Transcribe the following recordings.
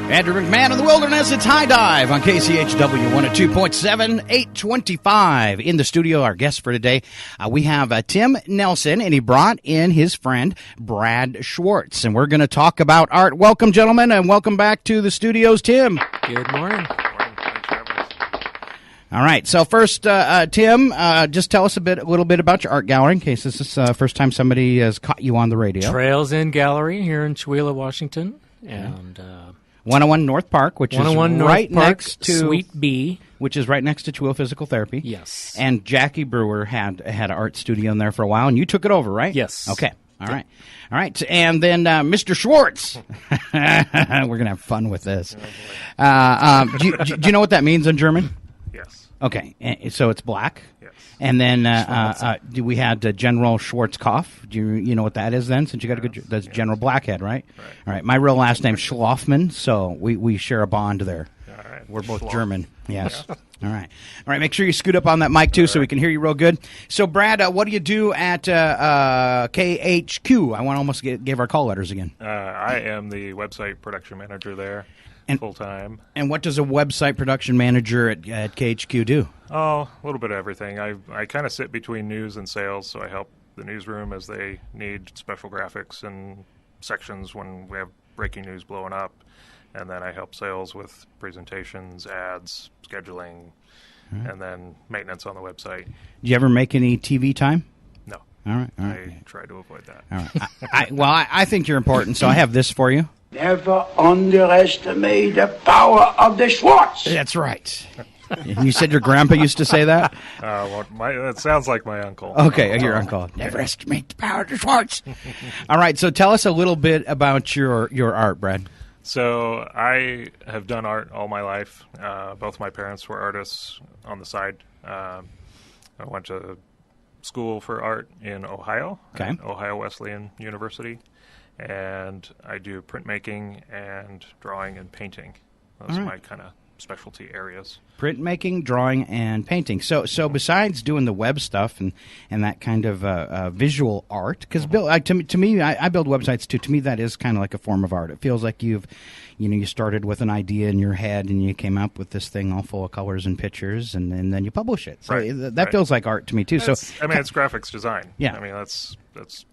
Andrew McMahon in the Wilderness, it's High Dive on KCHW 102.7, 825. In the studio, our guest for today, we have Tim Nelson, and he brought in his friend, Brad Schwartz, and we're going to talk about art. Welcome, gentlemen, and welcome back to the studios, Tim. Good morning. All right, so first, Tim, just tell us a little bit about your art gallery, in case this is the first time somebody has caught you on the radio. Trails Inn Gallery here in Chewelah, Washington, and 101 North Park, which is right next to Suite B, which is right next to Chewelah Physical Therapy. Yes. And Jackie Brewer had an art studio in there for a while, and you took it over, right? Yes. Okay. All right. And then Mr. Schwartz. We're gonna have fun with this. Do you know what that means in German? Yes. Okay. So it's black. Yes. And then we had General Schwarzkopf. Do you know what that is then? Since you got a good, that's General Blackhead, right? All right. My real last name's Schlafman, so we share a bond there. All right. We're both German. Yes. All right. Make sure you scoot up on that mic too, so we can hear you real good. So, Brad, what do you do at KHQ? I want to almost give our call letters again. I am the website production manager there, full time. And what does a website production manager at KHQ do? Oh, a little bit of everything. I kind of sit between news and sales, so I help the newsroom as they need special graphics and sections when we have breaking news blowing up. And then I help sales with presentations, ads, scheduling, and then maintenance on the website. Do you ever make any TV time? No. All right. I try to avoid that. All right. I think you're important, so I have this for you. Never underestimate the power of the Schwartz. That's right. You said your grandpa used to say that? That sounds like my uncle. Okay, your uncle. Never estimate the power of the Schwartz. All right, so tell us a little bit about your art, Brad. So I have done art all my life. Both my parents were artists on the side. I went to school for art in Ohio, at Ohio Wesleyan University, and I do printmaking and drawing and painting. Those are my kind of specialty areas. Printmaking, drawing, and painting. So besides doing the web stuff and that kind of visual art, because to me, I build websites too. To me, that is kind of like a form of art. It feels like you started with an idea in your head and you came up with this thing all full of colors and pictures, and then you publish it. So that feels like art to me too. It's graphics design. Yeah. I mean, that's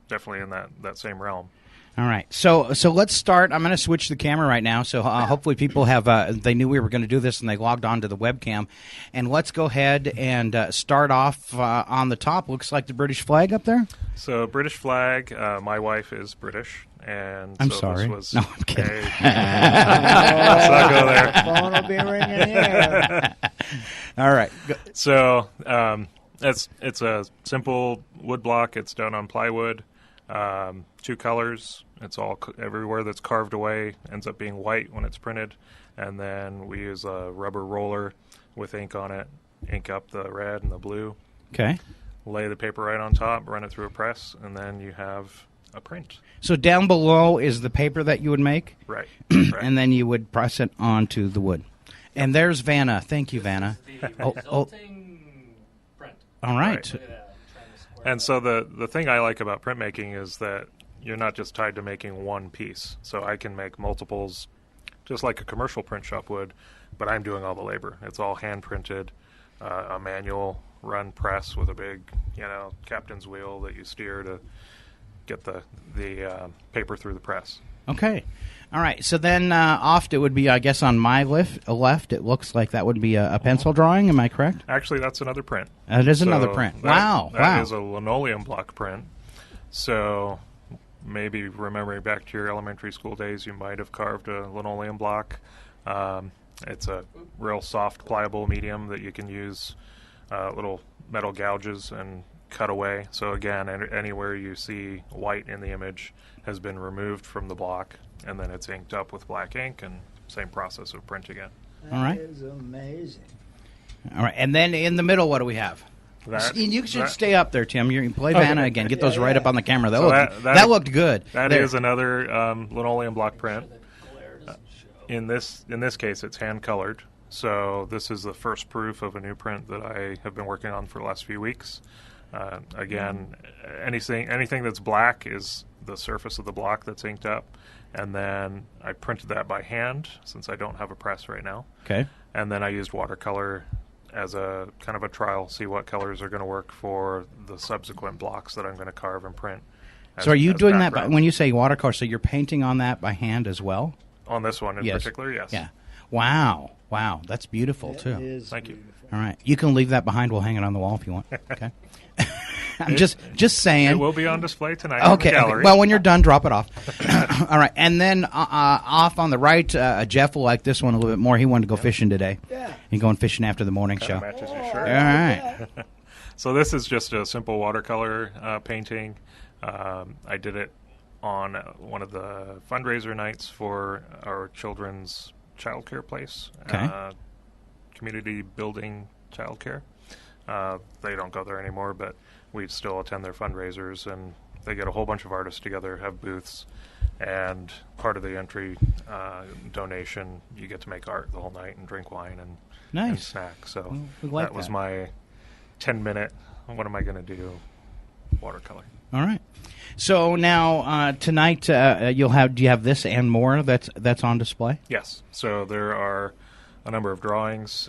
definitely in that same realm. All right, so let's start. I'm going to switch the camera right now, so hopefully people have they knew we were going to do this and they logged on to the webcam. And let's go ahead and start off on the top. Looks like the British flag up there. So British flag. My wife is British, and I'm so sorry. This was no, I'm kidding. Let's not go there. Phone will be ringing here. All right. So it's a simple wood block. It's done on plywood. 2 colors. It's all everywhere that's carved away ends up being white when it's printed, and then we use a rubber roller with ink on it, ink up the red and the blue. Okay. Lay the paper right on top, run it through a press, and then you have a print. So down below is the paper that you would make, right? And then you would press it onto the wood. And there's Vanna. Thank you, Vanna. Resulting print. All right. And so the thing I like about printmaking is that you're not just tied to making one piece. So I can make multiples just like a commercial print shop would, but I'm doing all the labor. It's all hand printed, a manual run press with a big, captain's wheel that you steer to get the paper through the press. Okay. All right. So then it would be, I guess, on my left, it looks like that would be a pencil drawing. Am I correct? Actually, that's another print. It is another print. That is a linoleum block print. So maybe remembering back to your elementary school days, you might have carved a linoleum block. It's a real soft, pliable medium that you can use little metal gouges and cut away. So again, anywhere you see white in the image has been removed from the block, and then it's inked up with black ink and same process of printing it. All right. That is amazing. All right, and then in the middle, what do we have? You should stay up there, Tim. You can play Vanna again. Get those right up on the camera. That looked good. That is another linoleum block print. In this case, it's hand colored. So this is the first proof of a new print that I have been working on for the last few weeks. Again, anything that's black is the surface of the block that's inked up, and then I printed that by hand since I don't have a press right now. Okay. And then I used watercolor as a kind of a trial, see what colors are going to work for the subsequent blocks that I'm going to carve and print. So are you doing that when you say watercolor? So you're painting on that by hand as well? On this one in particular, yes. Yeah. Wow, that's beautiful too. Thank you. All right, you can leave that behind. We'll hang it on the wall if you want. Okay. I'm just saying. It will be on display tonight in the gallery. Well, when you're done, drop it off. All right, and then off on the right, Jeff will like this one a little bit more. He wanted to go fishing today. Yeah. He's going fishing after the morning show. Matches your shirt. All right. So this is just a simple watercolor painting. I did it on one of the fundraiser nights for our children's childcare place. Okay. Community building childcare. They don't go there anymore, but we still attend their fundraisers, and they get a whole bunch of artists together, have booths, and part of the entry donation, you get to make art the whole night and drink wine and snack. So like that was my 10-minute, what am I going to do, watercolor. All right. So now tonight do you have this and more that's on display? Yes. So there are a number of drawings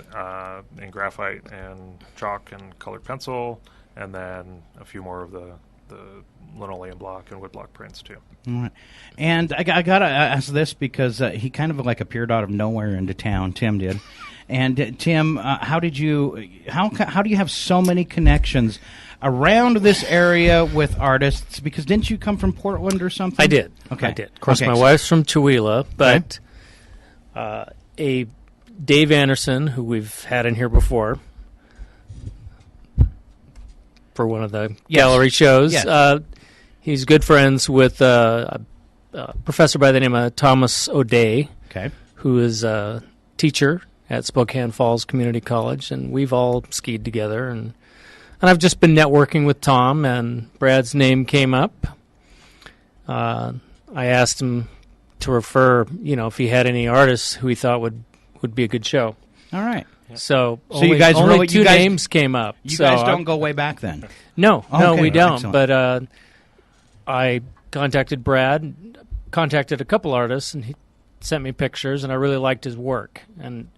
in graphite and chalk and colored pencil, and then a few more of the linoleum block and wood block prints too. All right. And I gotta ask this because he kind of like appeared out of nowhere into town. Tim did. And Tim, how do you have so many connections around this area with artists? Because didn't you come from Portland or something? I did. Okay. I did. Of course, my wife's from Chewelah, but a Dave Anderson, who we've had in here before for one of the gallery shows, he's good friends with a professor by the name of Thomas O'Day, who is a teacher at Spokane Falls Community College, and we've all skied together. And I've just been networking with Tom, and Brad's name came up. I asked him to refer, if he had any artists who he thought would be a good show. All right. So you guys only two names came up. You guys don't go way back then? No, we don't. Excellent. But I contacted Brad, contacted a couple artists, and he sent me pictures, and I really liked his work. And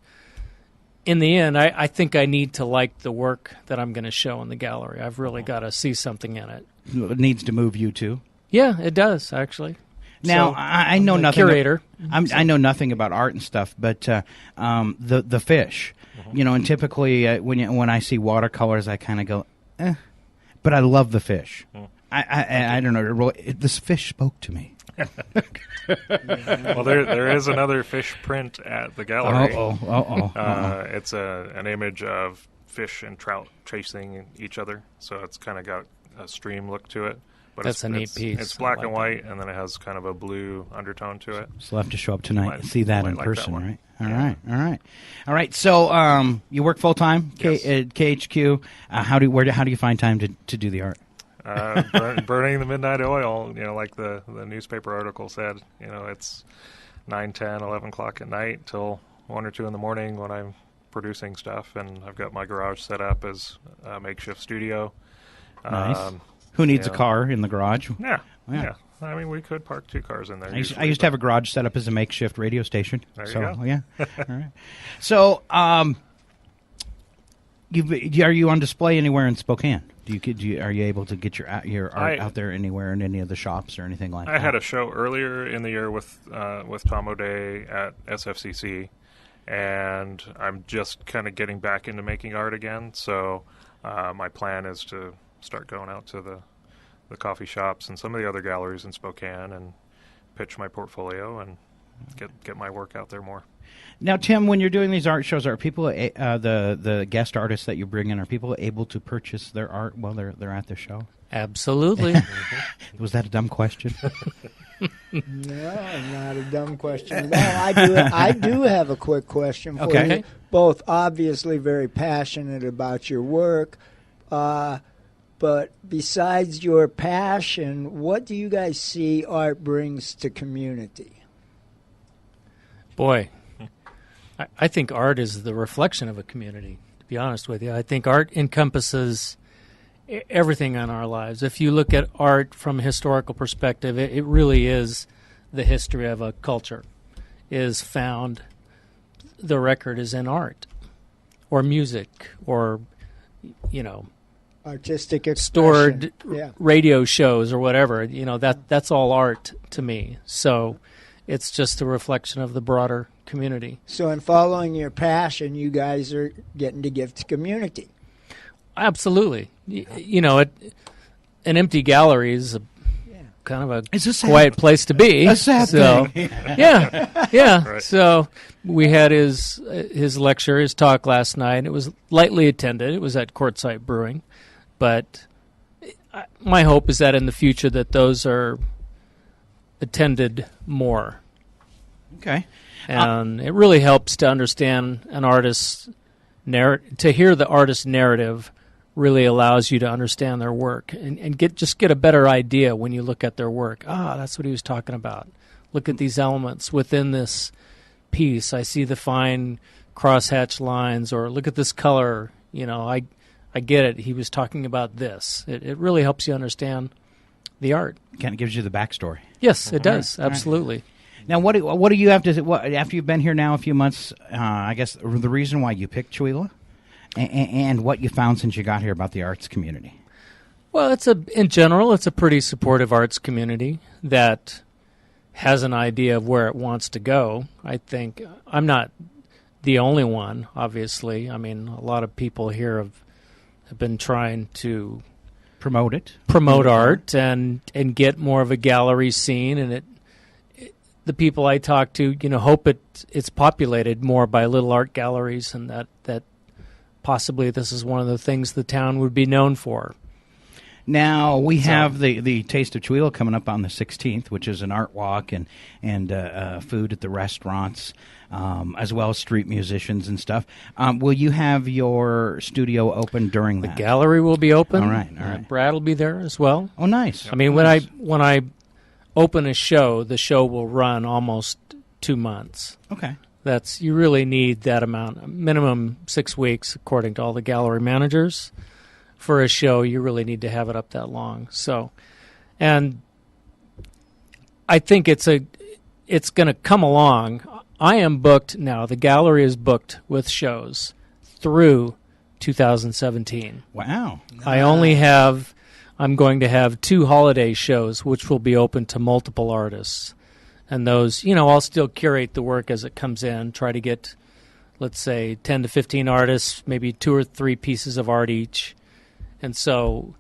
in the end, I think I need to like the work that I'm going to show in the gallery. I've really got to see something in it. It needs to move you too? Yeah, it does, actually. Now, so, I know nothing. Curator. I know nothing about art and stuff, but the fish, and typically when I see watercolors, I kind of go, but I love the fish. I don't know. This fish spoke to me. Well, there is another fish print at the gallery. It's an image of fish and trout chasing each other, so it's kind of got a stream look to it. But that's a neat piece. It's black and white, and then it has kind of a blue undertone to it. So I'll have to show up tonight and see that in person, right? All right. So you work full time at KHQ. How do you find time to do the art? Burning the midnight oil, like the newspaper article said. It's 9, 10, 11 o'clock at night till 1 or 2 in the morning when I'm producing stuff, and I've got my garage set up as a makeshift studio. Nice. Who needs a car in the garage? Yeah. I mean, we could park 2 cars in there. I used to have a garage set up as a makeshift radio station. There you go. Yeah. All right. So, are you on display anywhere in Spokane? Are you able to get your art out there anywhere in any of the shops or anything like that? I had a show earlier in the year with Tom O'Day at SFCC, and I'm just kind of getting back into making art again. So my plan is to start going out to the coffee shops and some of the other galleries in Spokane and pitch my portfolio and get my work out there more. Now, Tim, when you're doing these art shows, are people the guest artists that you bring in? Are people able to purchase their art while they're at the show? Absolutely. Was that a dumb question? No, not a dumb question at all. I do have a quick question for you. Both obviously very passionate about your work, but besides your passion, what do you guys see art brings to community? Boy, I think art is the reflection of a community, to be honest with you. I think art encompasses everything in our lives. If you look at art from a historical perspective, it really is the history of a culture is found. The record is in art or music or, artistic expression. Stored radio shows or whatever. That's all art to me. So it's just a reflection of the broader community. So in following your passion, you guys are getting to give to community. Absolutely. An empty gallery is kind of a quiet place to be. A sad thing. Yeah. Right. So we had his lecture, his talk last night. It was lightly attended. It was at Quartzsite Brewing. But my hope is that in the future that those are attended more. Okay. And it really helps to understand an artist's to hear the artist's narrative really allows you to understand their work and get a better idea when you look at their work. That's what he was talking about. Look at these elements within this piece. I see the fine crosshatch lines, or look at this color. I get it. He was talking about this. It really helps you understand the art. Kind of gives you the backstory. Yes, it does. Absolutely. Now, what do you have to? After you've been here now a few months, I guess the reason why you picked Chewelah, and what you found since you got here about the arts community. Well, in general, it's a pretty supportive arts community that has an idea of where it wants to go. I think I'm not the only one. Obviously, I mean, a lot of people here have been trying to promote art, and get more of a gallery scene, and the people I talk to, hope it's populated more by little art galleries, and that possibly this is one of the things the town would be known for. Now, we have the Taste of Chewelah coming up on the 16th, which is an art walk and food at the restaurants, as well as street musicians and stuff. Will you have your studio open during that? The gallery will be open. All right. Brad will be there as well. Oh, nice. I mean, when I open a show, the show will run almost 2 months. Okay. You really need that amount, minimum 6 weeks, according to all the gallery managers. For a show, you really need to have it up that long. So, and I think it's going to come along. I am booked now. The gallery is booked with shows through 2017. Wow. I'm going to have 2 holiday shows, which will be open to multiple artists. And those, I'll still curate the work as it comes in, try to get, let's say, 10 to 15 artists, maybe 2 or 3 pieces of art each. And so,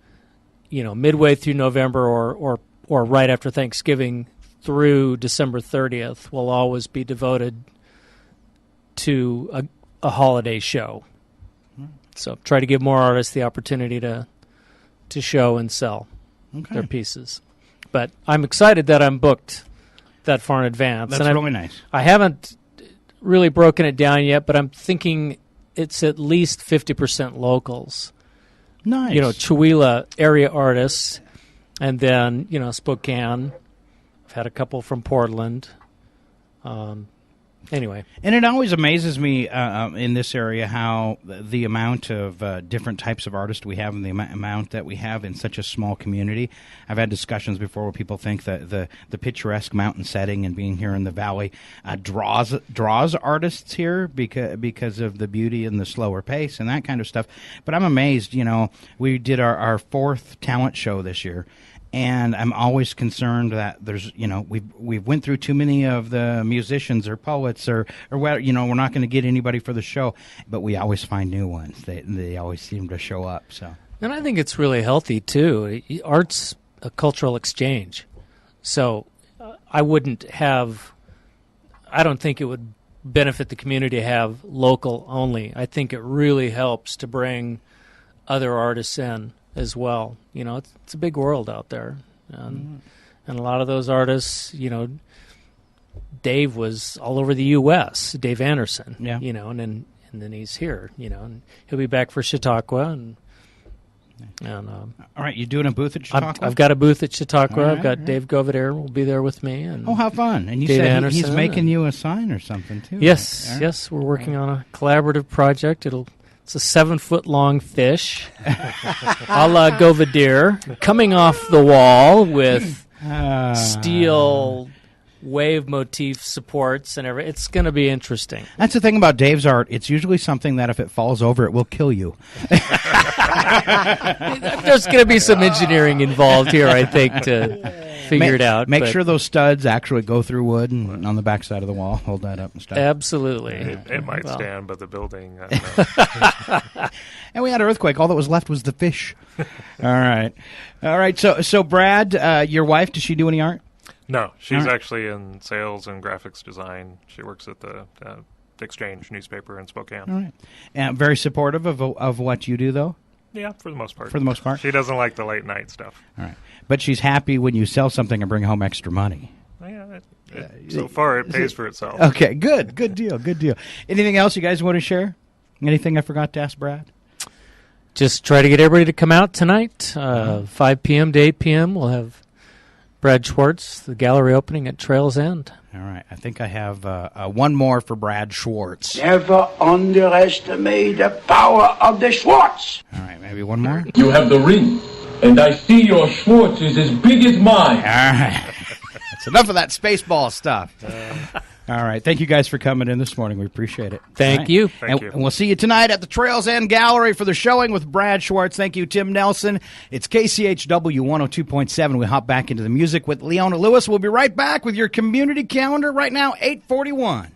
midway through November or right after Thanksgiving through December 30th will always be devoted to a holiday show. So try to give more artists the opportunity to show and sell their pieces. But I'm excited that I'm booked that far in advance. That's really nice. I haven't really broken it down yet, but I'm thinking it's at least 50% locals. Nice. Chewelah area artists, and then, Spokane. I've had a couple from Portland. Anyway. And it always amazes me in this area how the amount of different types of artists we have and the amount that we have in such a small community. I've had discussions before where people think that the picturesque mountain setting and being here in the valley draws artists here because of the beauty and the slower pace and that kind of stuff. But I'm amazed, we did our 4th talent show this year. And I'm always concerned that there's, we've went through too many of the musicians or poets or we're not going to get anybody for the show, but we always find new ones. They always seem to show up. So, and I think it's really healthy too. Art's a cultural exchange, so I don't think it would benefit the community to have local only. I think it really helps to bring other artists in. as well. It's a big world out there, and a lot of those artists, Dave was all over the U.S. Dave Anderson, and then he's here, and he'll be back for Chautauqua, and all right, you doing a booth at Chautauqua? I've got a booth at Chautauqua. Right, I've got Dave Govedere will be there with me, and how fun! And you Dave said Anderson he's making you a sign or something too. Yes, right? Yes, we're working on a collaborative project. It's a 7-foot-long fish, a la Govedere, coming off the wall with steel wave motif supports and everything. It's going to be interesting. That's the thing about Dave's art. It's usually something that if it falls over, it will kill you. There's going to be some engineering involved here, I think, to figure it out. Make sure those studs actually go through wood and on the back side of the wall. Hold that up and stuff. Absolutely. It might stand, but the building... And we had an earthquake. All that was left was the fish. All right. So Brad, your wife, does she do any art? No, she's actually in sales and graphics design. She works at the Exchange newspaper in Spokane. All right. And very supportive of what you do, though? Yeah, for the most part. For the most part? She doesn't like the late night stuff. All right. But she's happy when you sell something and bring home extra money. Yeah, so far it pays for itself. Okay, good deal. Anything else you guys want to share? Anything I forgot to ask Brad? Just try to get everybody to come out tonight, 5 p.m. to 8 p.m. We'll have Brad Schwartz, the gallery opening at Trails End. All right. I think I have one more for Brad Schwartz. Never underestimate the power of the Schwartz. All right, maybe one more. You have the ring, and I see your Schwartz is as big as mine. All right. That's enough of that Spaceball stuff. All right. Thank you guys for coming in this morning. We appreciate it. Thank you. Thank you. And we'll see you tonight at the Trails End Gallery for the showing with Brad Schwartz. Thank you, Tim Nelson. It's KCHW 102.7. We hop back into the music with Leona Lewis. We'll be right back with your community calendar right now, 8:41.